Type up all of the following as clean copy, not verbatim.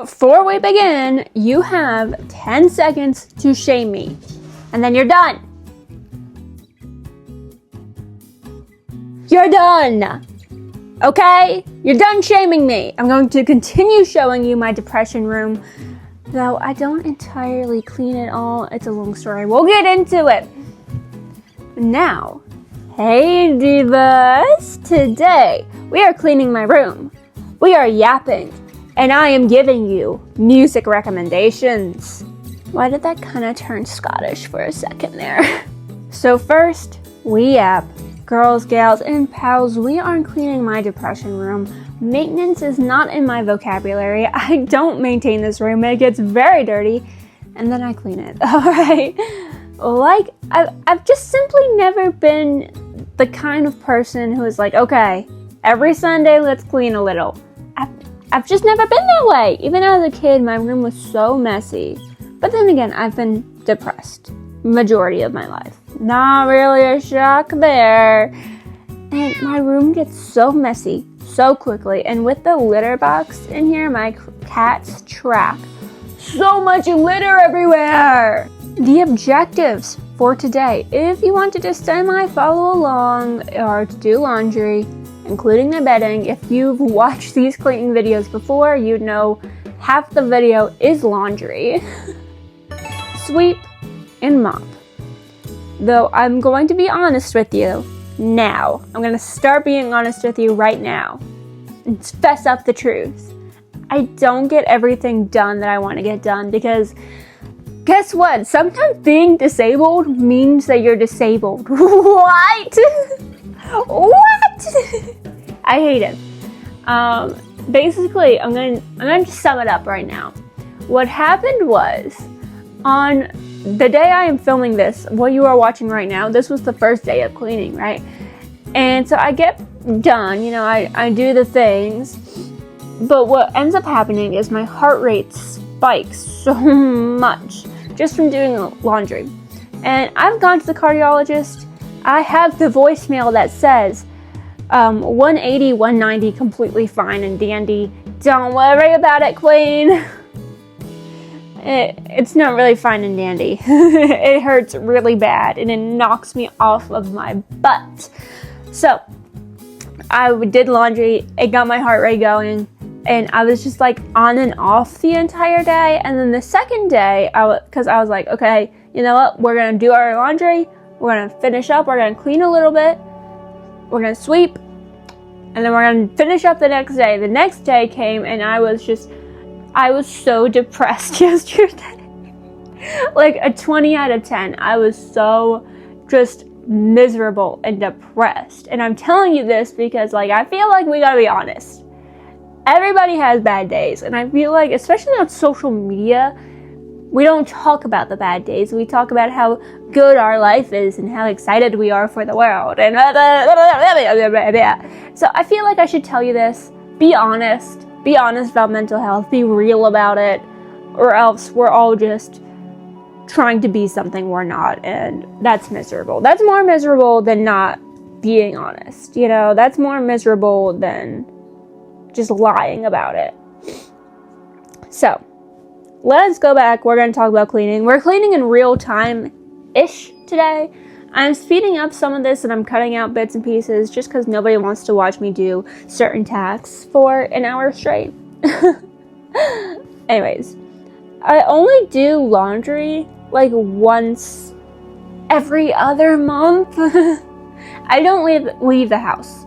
Before we begin, you have 10 seconds to shame me, and then you're done. You're done! Okay? You're done shaming me. I'm going to continue showing you my depression room, though I don't entirely clean it all. It's a long story. We'll get into it. Now, hey divas! Today, we are cleaning my room. We are yapping. And I am giving you music recommendations. Why did that kind of turn Scottish for a second there? So first, we yap. Girls, gals, and pals, we are cleaning my depression room. Maintenance is not in my vocabulary. I don't maintain this room. It gets very dirty, and then I clean it. Alright? Like, I've just simply never been the kind of person who is like, okay, every Sunday let's clean a little. I've just never been that way. Even as a kid, my room was so messy. But then again, I've been depressed majority of my life. Not really a shock there. And my room gets so messy so quickly. And with the litter box in here, my cat's track. So much litter everywhere. The objectives for today. If you want to just follow along or to do laundry, including the bedding. If you've watched these cleaning videos before, you know half the video is laundry. Sweep and mop. Though I'm going to be honest with you now. I'm going to start being honest with you right now. And fess up the truth. I don't get everything done that I want to get done because guess what? Sometimes being disabled means that you're disabled. What? What? I hate it. Basically, I'm gonna just sum it up right now. What happened was, on the day I am filming this, what you are watching right now, this was the first day of cleaning, right? And so I get done, I do the things, but what ends up happening is my heart rate spikes so much just from doing laundry. And I've gone to the cardiologist. I have the voicemail that says 180, 190, completely fine and dandy. Don't worry about it, queen. It's not really fine and dandy. It hurts really bad and it knocks me off of my butt. So I did laundry. It got my heart rate going. And I was just like on and off the entire day. And then the second day, because I was like, okay, you know what? We're going to do our laundry. We're going to finish up. We're going to clean a little bit. We're going to sweep. And then we're going to finish up the next day. The next day came and I was so depressed yesterday. Like a 20 out of 10. I was so just miserable and depressed. And I'm telling you this because I feel like we got to be honest. Everybody has bad days. And I feel like, especially on social media, we don't talk about the bad days. We talk about how good our life is and how excited we are for the world. And so I feel like I should tell you this. Be honest. Be honest about mental health. Be real about it. Or else we're all just trying to be something we're not. And that's miserable. That's more miserable than not being honest. That's more miserable than just lying about it. So, let's go back. We're going to talk about cleaning. We're cleaning in real time-ish today. I'm speeding up some of this and I'm cutting out bits and pieces just because nobody wants to watch me do certain tasks for an hour straight. Anyways, I only do laundry once every other month. I don't leave the house.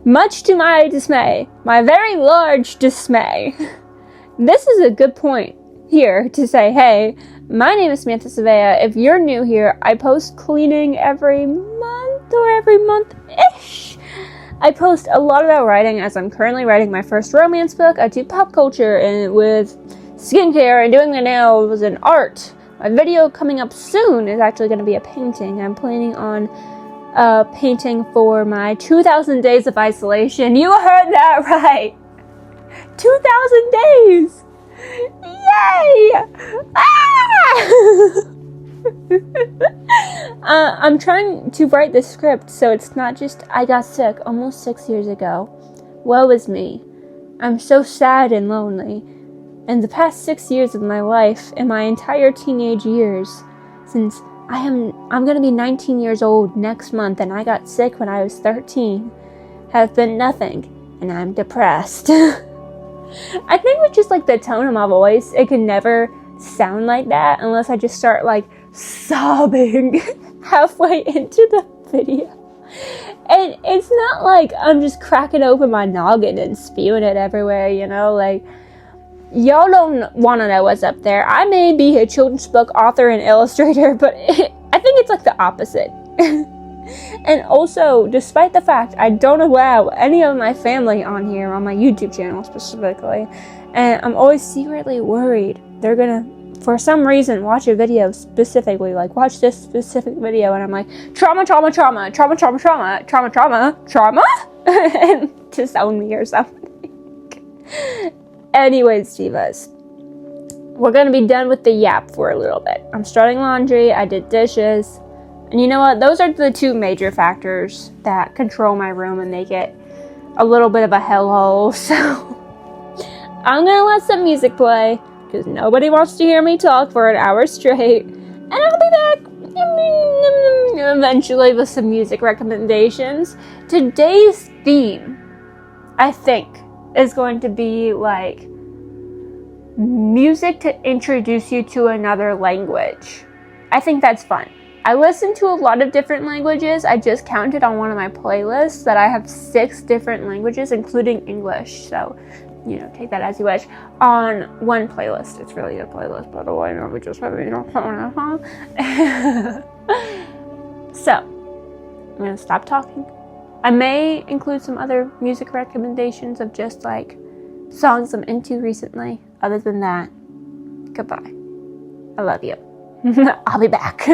Much to my dismay. My very large dismay. This is a good point here to say, hey, my name is Samantha Svea. If you're new here, I post cleaning every month or every month-ish. I post a lot about writing as I'm currently writing my first romance book. I do pop culture and with skincare and doing my nails and art. My video coming up soon is actually going to be a painting. I'm planning on painting for my 2,000 days of isolation. You heard that right. 2,000 days. Yay! I'm trying to write the script so it's not just I got sick almost 6 years ago. Woe is me. I'm so sad and lonely. In the past 6 years of my life, in my entire teenage years, since I'm gonna be 19 years old next month, and I got sick when I was 13, have been nothing, and I'm depressed. I think with just like the tone of my voice, it can never sound like that unless I just start like sobbing halfway into the video. And it's not like I'm just cracking open my noggin and spewing it everywhere, you know, like, y'all don't want to know what's up there. I may be a children's book author and illustrator, but I think it's like the opposite. And also, despite the fact I don't allow any of my family on here, on my YouTube channel specifically, and I'm always secretly worried they're gonna, for some reason, watch a video specifically, like watch this specific video, and I'm like, trauma, trauma, trauma, trauma, trauma, trauma, trauma, trauma, trauma, and disown me or something. Anyways, divas, we're gonna be done with the yap for a little bit. I'm starting laundry, I did dishes, and you know what? Those are the two major factors that control my room and make it a little bit of a hellhole. So I'm gonna let some music play because nobody wants to hear me talk for an hour straight, and I'll be back eventually with some music recommendations. Today's theme, I think, is going to be like music to introduce you to another language. I think that's fun. I listen to a lot of different languages. I just counted on one of my playlists that I have 6 different languages, including English. So, you know, take that as you wish. On one playlist. It's really a playlist, by the way. No, we just have it. So, I'm going to stop talking. I may include some other music recommendations of just like songs I'm into recently. Other than that, goodbye. I love you. I'll be back.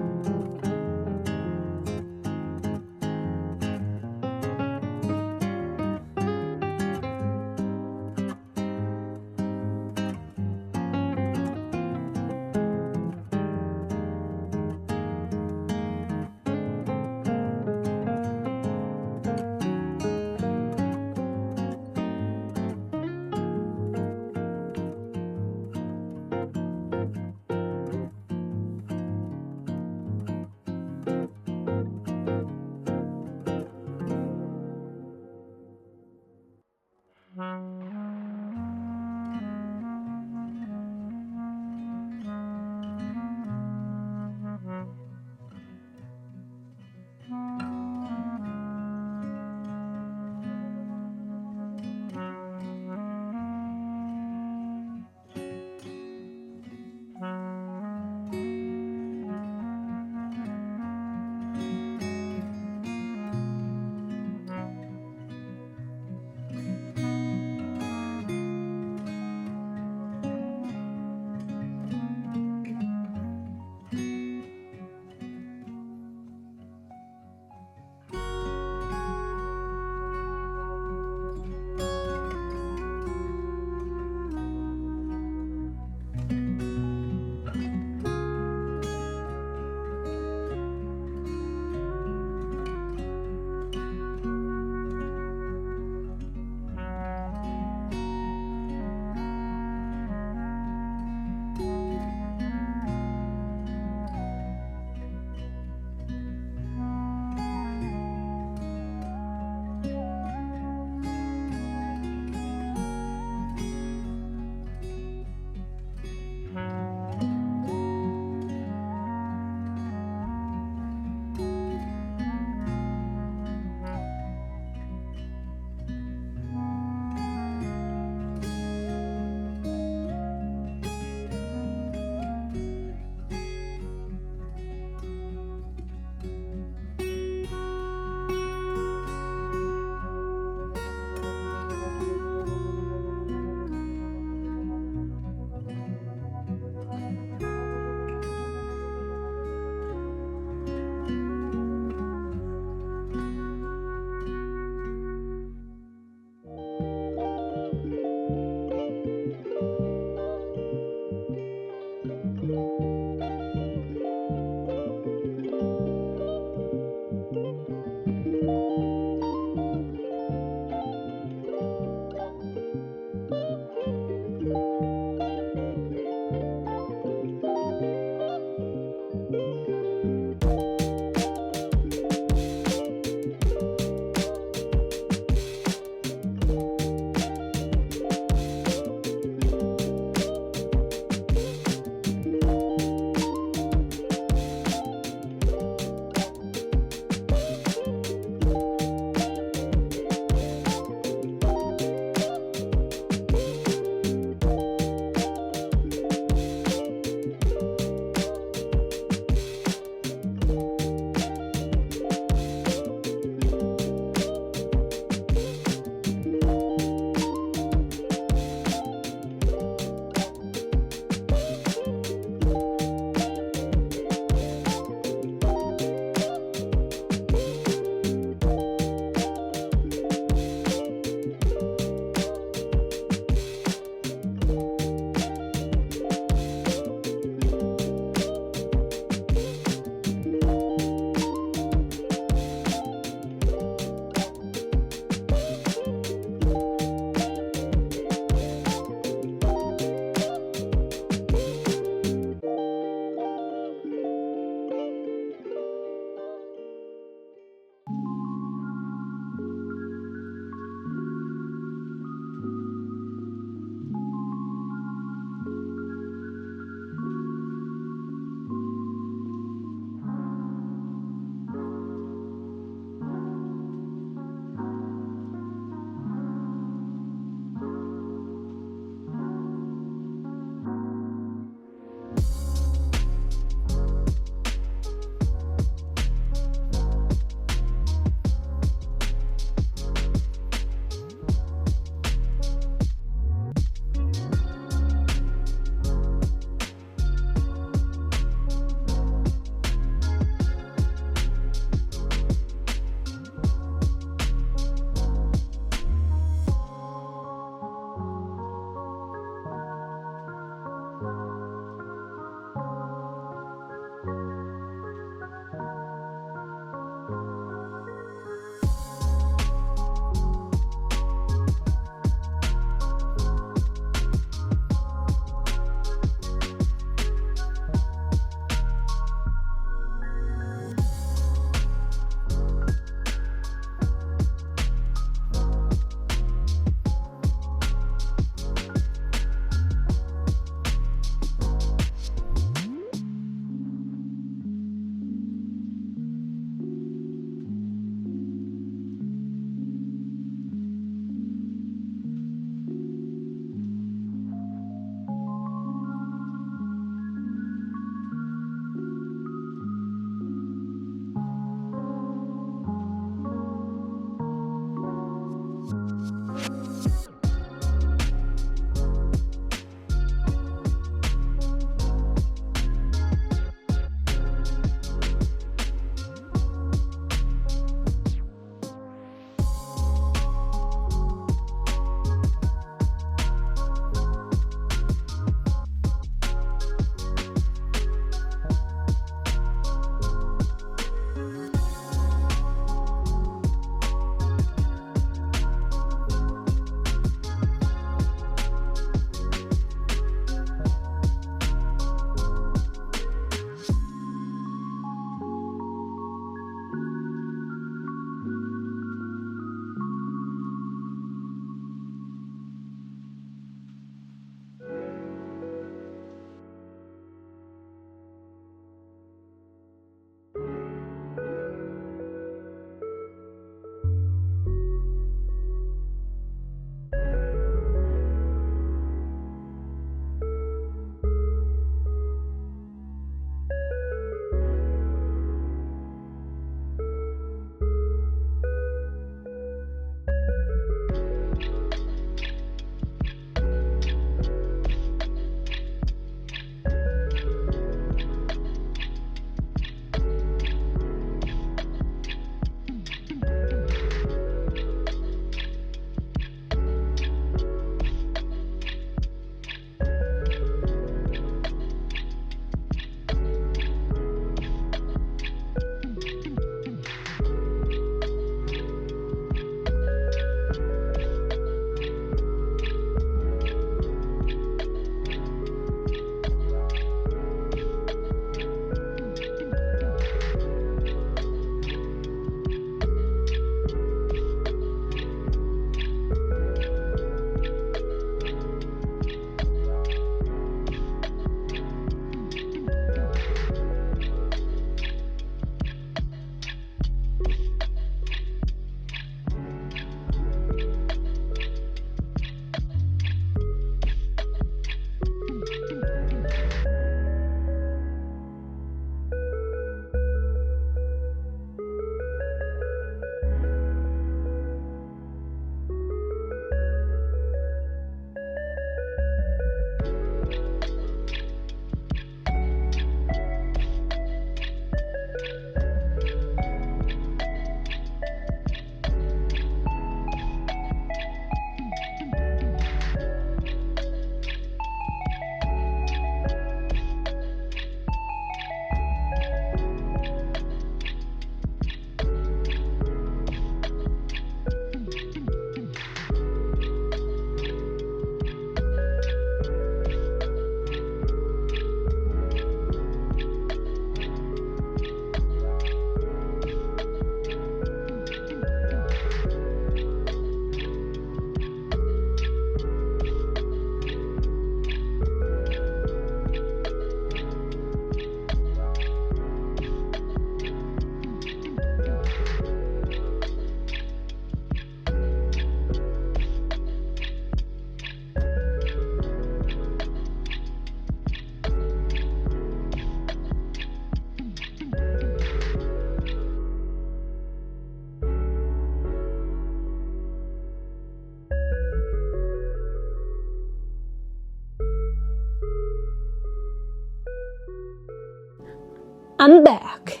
I'm back.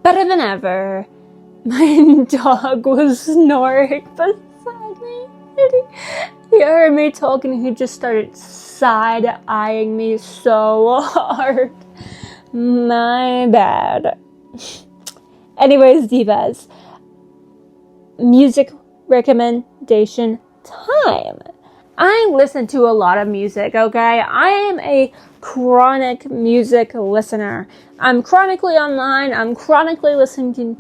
Better than ever. My dog was snoring beside me. He heard me talking and he just started side-eyeing me so hard. My bad. Anyways, divas. Music recommendation time. I listen to a lot of music, okay? I am a chronic music listener. I'm chronically online. I'm chronically listening to...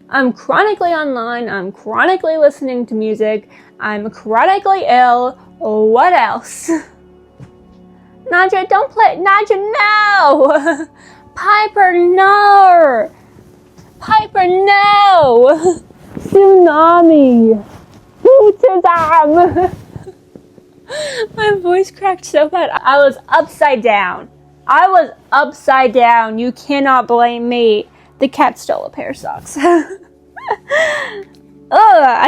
I'm chronically online. I'm chronically listening to music. I'm chronically ill. What else? Naja, don't play. Naja, no! Piper, no! Piper, no! Tsunami! Autism! My voice cracked so bad. I was upside down. You cannot blame me. The cat stole a pair of socks. I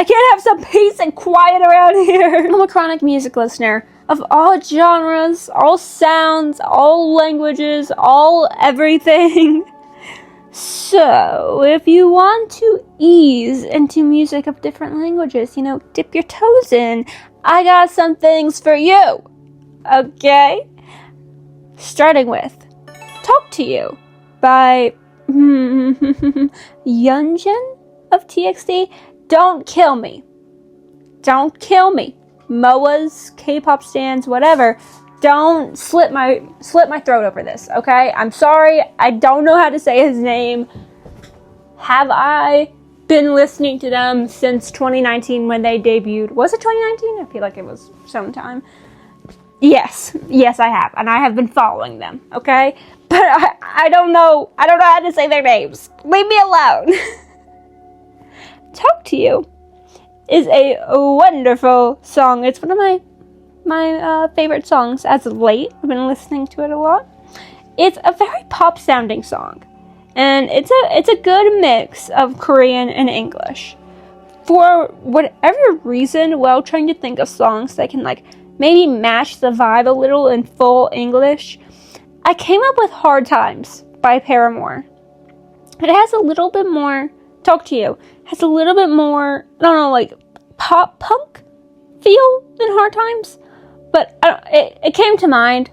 can't have some peace and quiet around here. I'm a chronic music listener of all genres, all sounds, all languages, all everything. So, if you want to ease into music of different languages, dip your toes in, I got some things for you. Okay? Starting with Talk to You by Yunjin of TXT. Don't kill me. Don't kill me. MOAs, K-pop stands, whatever. Don't slit my throat over this, okay? I'm sorry. I don't know how to say his name. Have I been listening to them since 2019 when they debuted? Was it 2019? I feel like it was sometime. Yes, I have. And I have been following them, okay? But I don't know how to say their names. Leave me alone. Talk to You is a wonderful song. It's one of my favorite songs as of late. I've been listening to it a lot. It's a very pop sounding song, and it's a good mix of Korean and English. For whatever reason, while trying to think of songs that can maybe match the vibe a little in full English, I came up with Hard Times by Paramore. It has a little bit more, Talk to You, has a little bit more, pop punk feel than Hard Times. But it came to mind.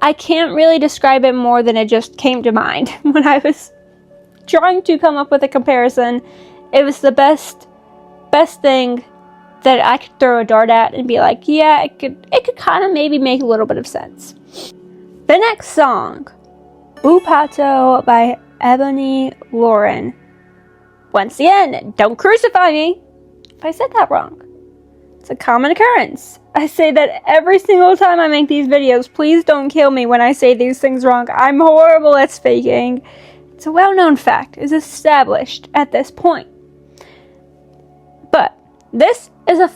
I can't really describe it more than it just came to mind. When I was trying to come up with a comparison, it was the best thing that I could throw a dart at and be like, yeah, it could kind of maybe make a little bit of sense. The next song, Upato by Ebony Lauren. Once again, don't crucify me if I said that wrong. It's a common occurrence. I say that every single time I make these videos. Please don't kill me when I say these things wrong. I'm horrible at speaking. It's a well-known fact. It's established at this point. But this is a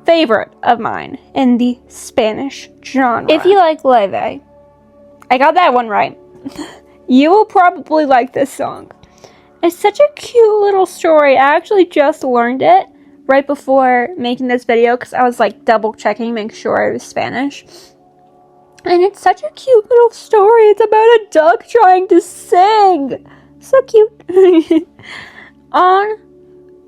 favorite of mine in the Spanish genre. If you like Leve, I got that one right. You will probably like this song. It's such a cute little story. I actually just learned it right before making this video because I was double checking, make sure it was Spanish. And it's such a cute little story. It's about a duck trying to sing. So cute. On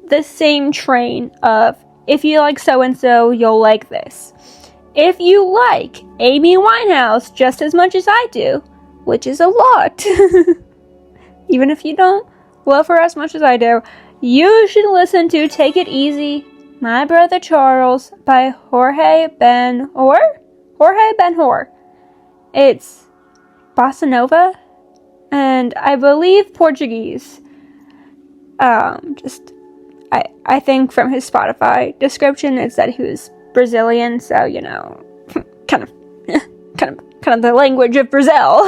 the same train of, if you like so-and-so, you'll like this. If you like Amy Winehouse just as much as I do, which is a lot, even if you don't love her as much as I do, you should listen to Take It Easy, My Brother Charles by Jorge Ben Hor. It's bossa nova, and I believe Portuguese. I think from his Spotify description, it said he was Brazilian, so kind of the language of Brazil.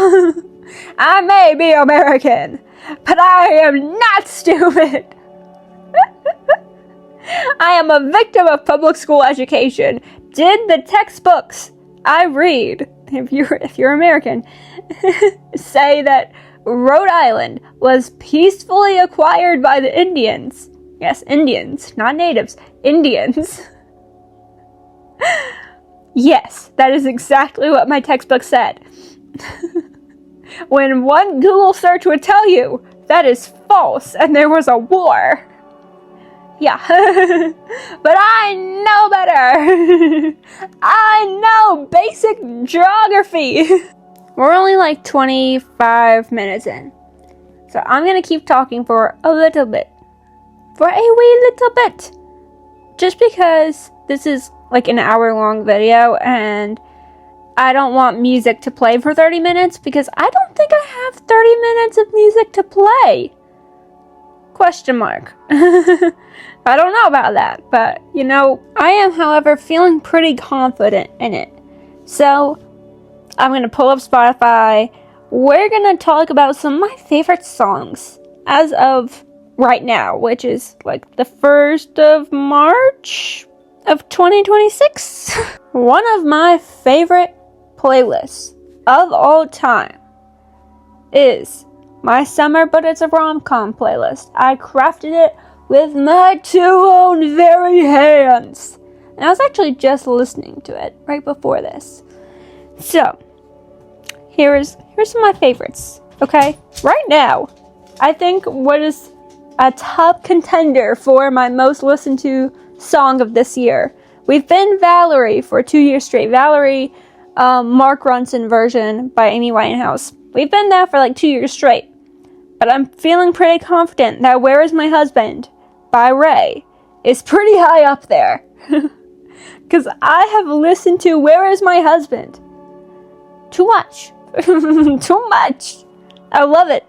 I may be American, but I am not stupid. I am a victim of public school education. Did the textbooks I read, if you're American, say that Rhode Island was peacefully acquired by the Indians? Yes, Indians, not natives, Indians. Yes, that is exactly what my textbook said. When one Google search would tell you that is false and there was a war. Yeah. But I know better. I know basic geography. We're only like 25 minutes in. So I'm going to keep talking for a little bit. For a wee little bit. Just because this is like an hour-long video and I don't want music to play for 30 minutes because I don't think I have 30 minutes of music to play. Question mark. I don't know about that, but you know, I am, however, feeling pretty confident in it. So I'm going to pull up Spotify. We're going to talk about some of my favorite songs as of right now, which is like the 1st of March of 2026. One of my favorite playlists of all time is my Summer But It's a Rom-Com playlist. I crafted it with my 2 own very hands. And I was actually just listening to it right before this. So, here's some of my favorites, okay? Right now, I think what is a top contender for my most listened to song of this year. We've been Valerie for 2 years straight. Valerie, Mark Ronson version by Amy Winehouse. We've been that for like 2 years straight. But I'm feeling pretty confident that Where Is My Husband by Ray is pretty high up there. Because I have listened to Where Is My Husband too much. Too much. I love it.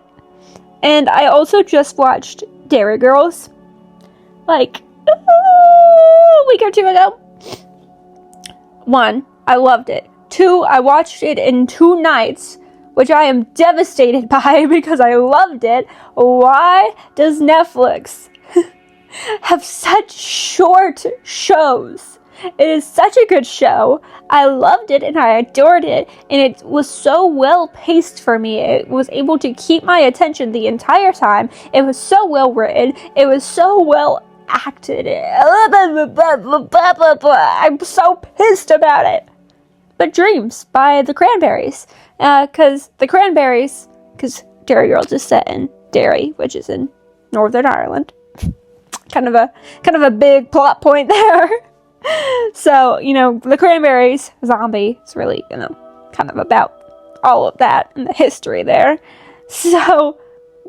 And I also just watched Dairy Girls like a week or two ago. 1, I loved it. 2, I watched it in 2 nights, which I am devastated by because I loved it. Why does Netflix have such short shows? It is such a good show. I loved it and I adored it, and it was so well paced for me. It was able to keep my attention the entire time. It was so well written. It was so well acted. I'm so pissed about it. But Dreams by the Cranberries. Because Dairy Girls is set in Derry, which is in Northern Ireland. Kind of a big plot point there. So, you know, the Cranberries, zombie, it's really, you know, kind of about all of that and the history there. So,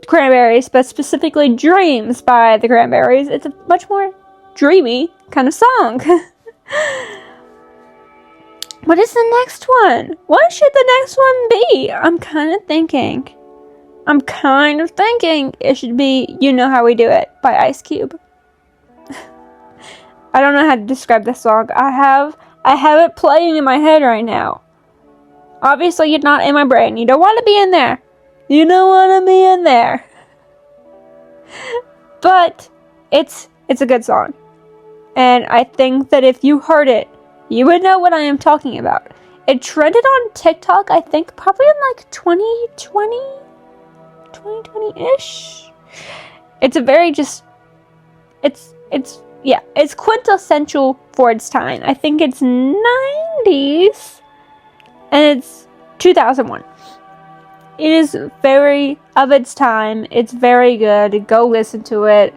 Cranberries, but specifically Dreams by the Cranberries, it's a much more dreamy kind of song. What is the next one? What should the next one be? I'm kind of thinking it should be You Know How We Do It by Ice Cube. I don't know how to describe this song. I have it playing in my head right now. Obviously, you're not in my brain. You don't want to be in there. You don't want to be in there. But it's a good song. And I think that if you heard it, you would know what I am talking about. It trended on TikTok, I think, probably in like 2020-ish. It's a very it's quintessential for its time. I think it's 90s, and it's 2001. It is very of its time. It's very good. Go listen to it.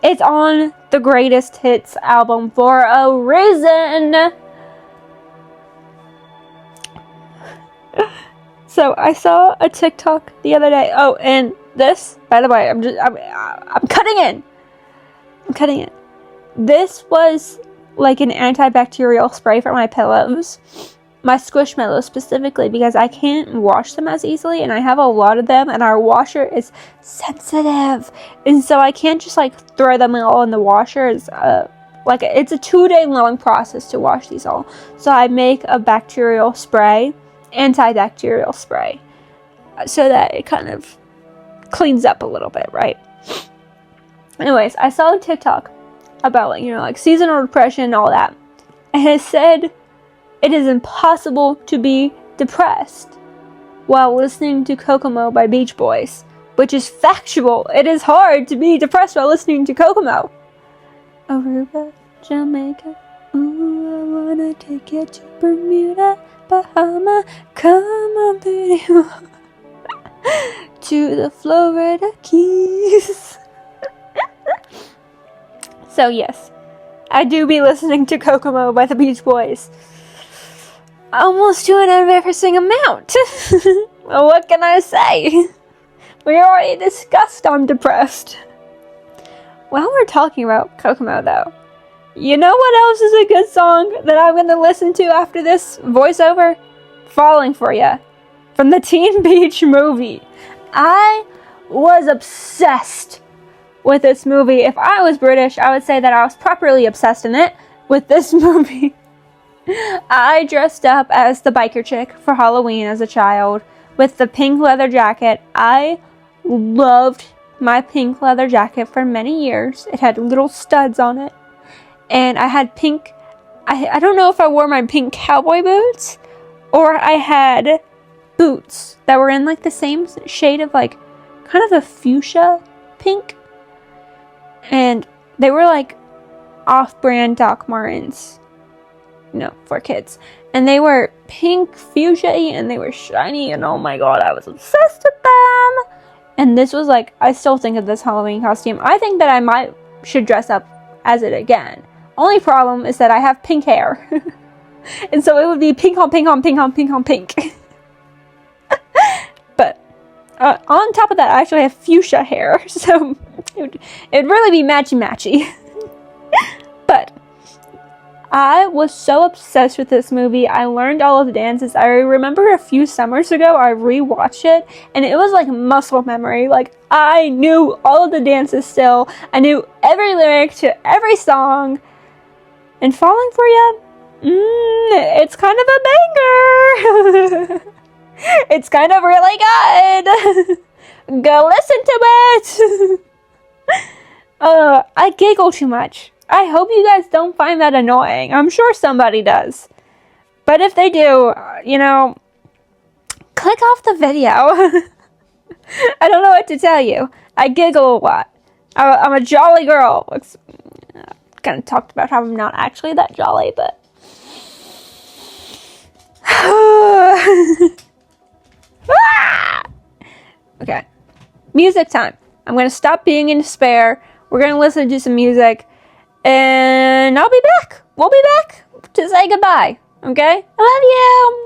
It's on the Greatest Hits album for a reason. So I saw a TikTok the other day. Oh, and this, by the way, I'm cutting in. This was like an antibacterial spray for my pillows. My Squishmallows specifically, because I can't wash them as easily, and I have a lot of them, and our washer is sensitive, and so I can't just like throw them all in the washer. It's a 2-day long process to wash these all. So I make a antibacterial spray, so that it kind of cleans up a little bit, right? Anyways, I saw a TikTok about seasonal depression and all that, and it said it is impossible to be depressed while listening to Kokomo by Beach Boys, which is factual. It is hard to be depressed while listening to Kokomo. Aruba, Jamaica, Ooh, I wanna take you to Bermuda, Bahama, come on, baby. To the Florida Keys. So yes, I do be listening to Kokomo by the Beach Boys. Almost to an embarrassing amount. Well, what can I say? We already discussed I'm depressed. While we're talking about Kokomo though, you know what else is a good song that I'm going to listen to after this voiceover? Falling For Ya, from the Teen Beach movie. I was obsessed with this movie. If I was British, I would say that I was properly obsessed in it with this movie. I dressed up as the biker chick for Halloween as a child with the pink leather jacket. I loved my pink leather jacket for many years. It had little studs on it. And I had pink, I don't know if I wore my pink cowboy boots or I had boots that were in like the same shade of like kind of a fuchsia pink. And they were like off-brand Doc Martens, you know, for kids. And they were pink fuchsia-y and they were shiny and oh my god, I was obsessed with them. And this was like, I still think of this Halloween costume. I think that I should dress up as it again. Only problem is that I have pink hair. And so it would be pink on pink on pink on pink on pink. But on top of that, I actually have fuchsia hair. So it'd really be matchy-matchy. But I was so obsessed with this movie. I learned all of the dances. I remember a few summers ago, I rewatched it, and it was like muscle memory. Like, I knew all of the dances still. I knew every lyric to every song. And Falling For Ya, it's kind of a banger. It's kind of really good. Go listen to it. I giggle too much. I hope you guys don't find that annoying. I'm sure somebody does. But if they do, you know, click off the video. I don't know what to tell you. I giggle a lot. I'm a jolly girl. Kind of talked about how I'm not actually that jolly, but... Okay. Music time. I'm going to stop being in despair. We're going to listen to some music. And I'll be back. We'll be back to say goodbye. Okay? I love you.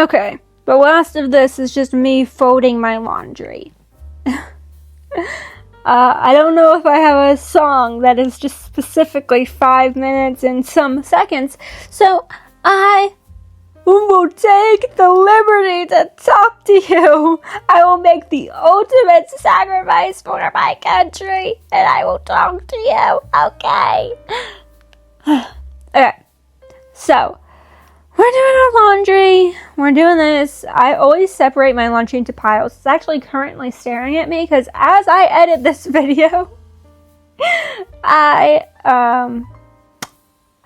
Okay, the last of this is just me folding my laundry. I don't know if I have a song that is just specifically 5 minutes and some seconds, so I will take the liberty to talk to you. I will make the ultimate sacrifice for my country, and I will talk to you, okay? Okay, so we're doing our laundry. We're doing this. I always separate my laundry into piles. It's actually currently staring at me because as I edit this video, I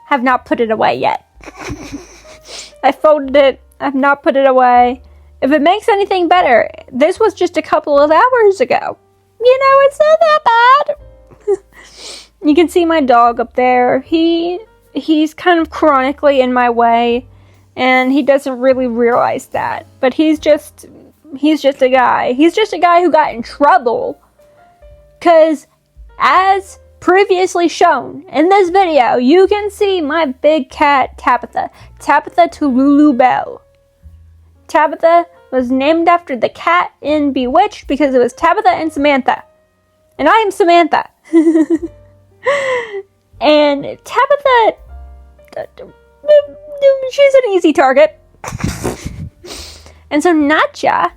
have not put it away yet. I folded it. I've not put it away. If it makes anything better, this was just a couple of hours ago. You know, it's not that bad. You can see my dog up there. He's kind of chronically in my way. And he doesn't really realize that. But he's just a guy. He's just a guy who got in trouble. Because, as previously shown in this video, you can see my big cat, Tabitha. Tabitha Tululu Bell. Tabitha was named after the cat in Bewitched because it was Tabitha and Samantha. And I am Samantha. And Tabitha... she's an easy target. And so Natya,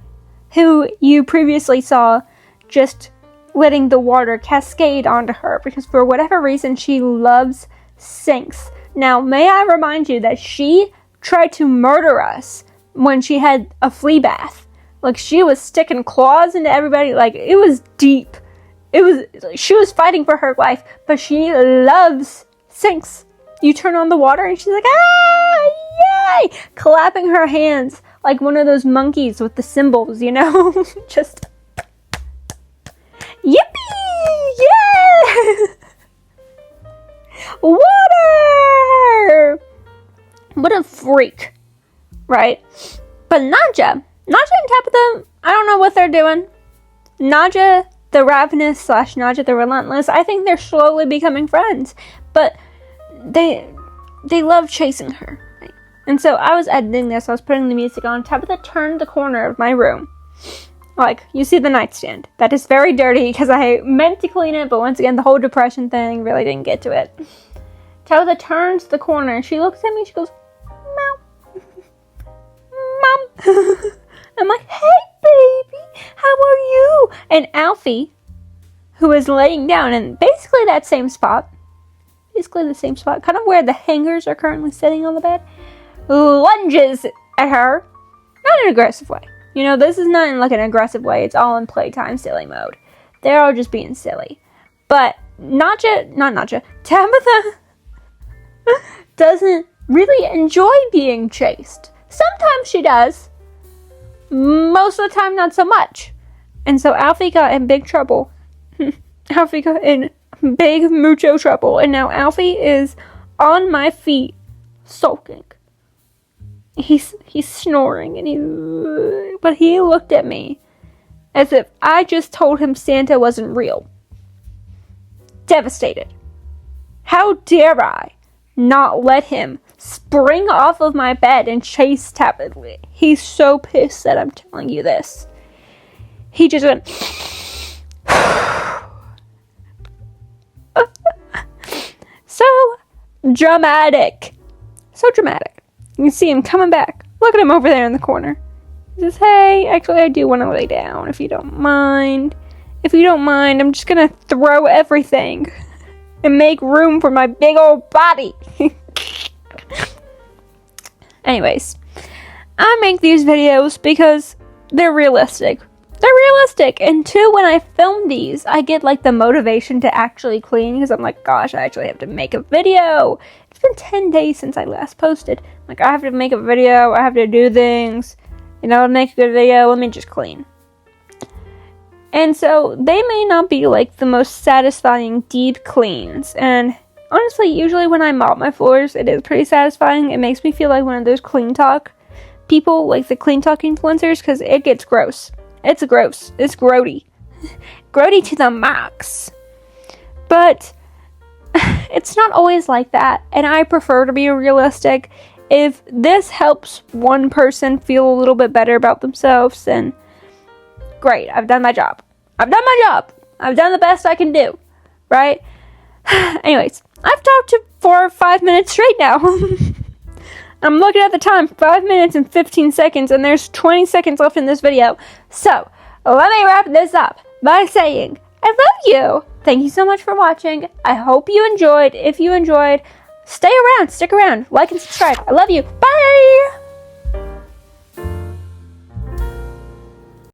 who you previously saw just letting the water cascade onto her because for whatever reason she loves sinks. Now, may I remind you that she tried to murder us when she had a flea bath. Like, she was sticking claws into everybody. Like, it was deep. She was fighting for her life, but she loves sinks. You turn on the water and she's like, ah, yay! Clapping her hands like one of those monkeys with the cymbals, you know? Just, yippee! Yeah! Water! What a freak, right? But Nadja and Tabitha, I don't know what they're doing. Nadja the ravenous / Nadja the relentless, I think they're slowly becoming friends. But they love chasing her. Right? And so I was editing this, I was putting the music on. Tabitha turned the corner of my room. Like, you see the nightstand. That is very dirty because I meant to clean it, but once again, the whole depression thing really didn't get to it. Tabitha turns the corner and she looks at me, she goes, Mom. Mom. I'm like, hey, baby, how are you? And Alfie, who is laying down in basically that same spot, kind of where the hangers are currently sitting on the bed, lunges at her. Not in an aggressive way. You know, this is not in like an aggressive way. It's all in playtime silly mode. They're all just being silly. But Tabitha doesn't really enjoy being chased. Sometimes she does. Most of the time, not so much. And so Alfie got in big trouble. Alfie got in big mucho trouble. And now Alfie is on my feet, sulking. He's snoring but he looked at me as if I just told him Santa wasn't real. Devastated. How dare I not let him spring off of my bed and chase Tabitha? He's so pissed that I'm telling you this. He just went so dramatic. So dramatic. You can see him coming back. Look at him over there in the corner. He says, hey, actually I do want to lay down if you don't mind. If you don't mind, I'm just going to throw everything and make room for my big old body. Anyways, I make these videos because they're realistic. They're realistic. And two, when I film these, I get like the motivation to actually clean because I'm like, gosh, I actually have to make a video. It's been 10 days since I last posted. Like, I have to make a video. I have to do things. You know, make a good video. Let me just clean. And so they may not be like the most satisfying deep cleans. And honestly, usually when I mop my floors, it is pretty satisfying. It makes me feel like one of those clean talk people, like the clean talk influencers, because it gets gross. It's gross. It's grody. Grody to the max. But it's not always like that. And I prefer to be realistic. if this helps one person feel a little bit better about themselves, then great. I've done my job. I've done the best I can do, right? Anyways, I've talked for 5 minutes straight now. I'm looking at the time, 5 minutes and 15 seconds, and there's 20 seconds left in this video. So, let me wrap this up by saying, I love you. Thank you so much for watching. I hope you enjoyed. If you enjoyed, stick around, like and subscribe. I love you. Bye!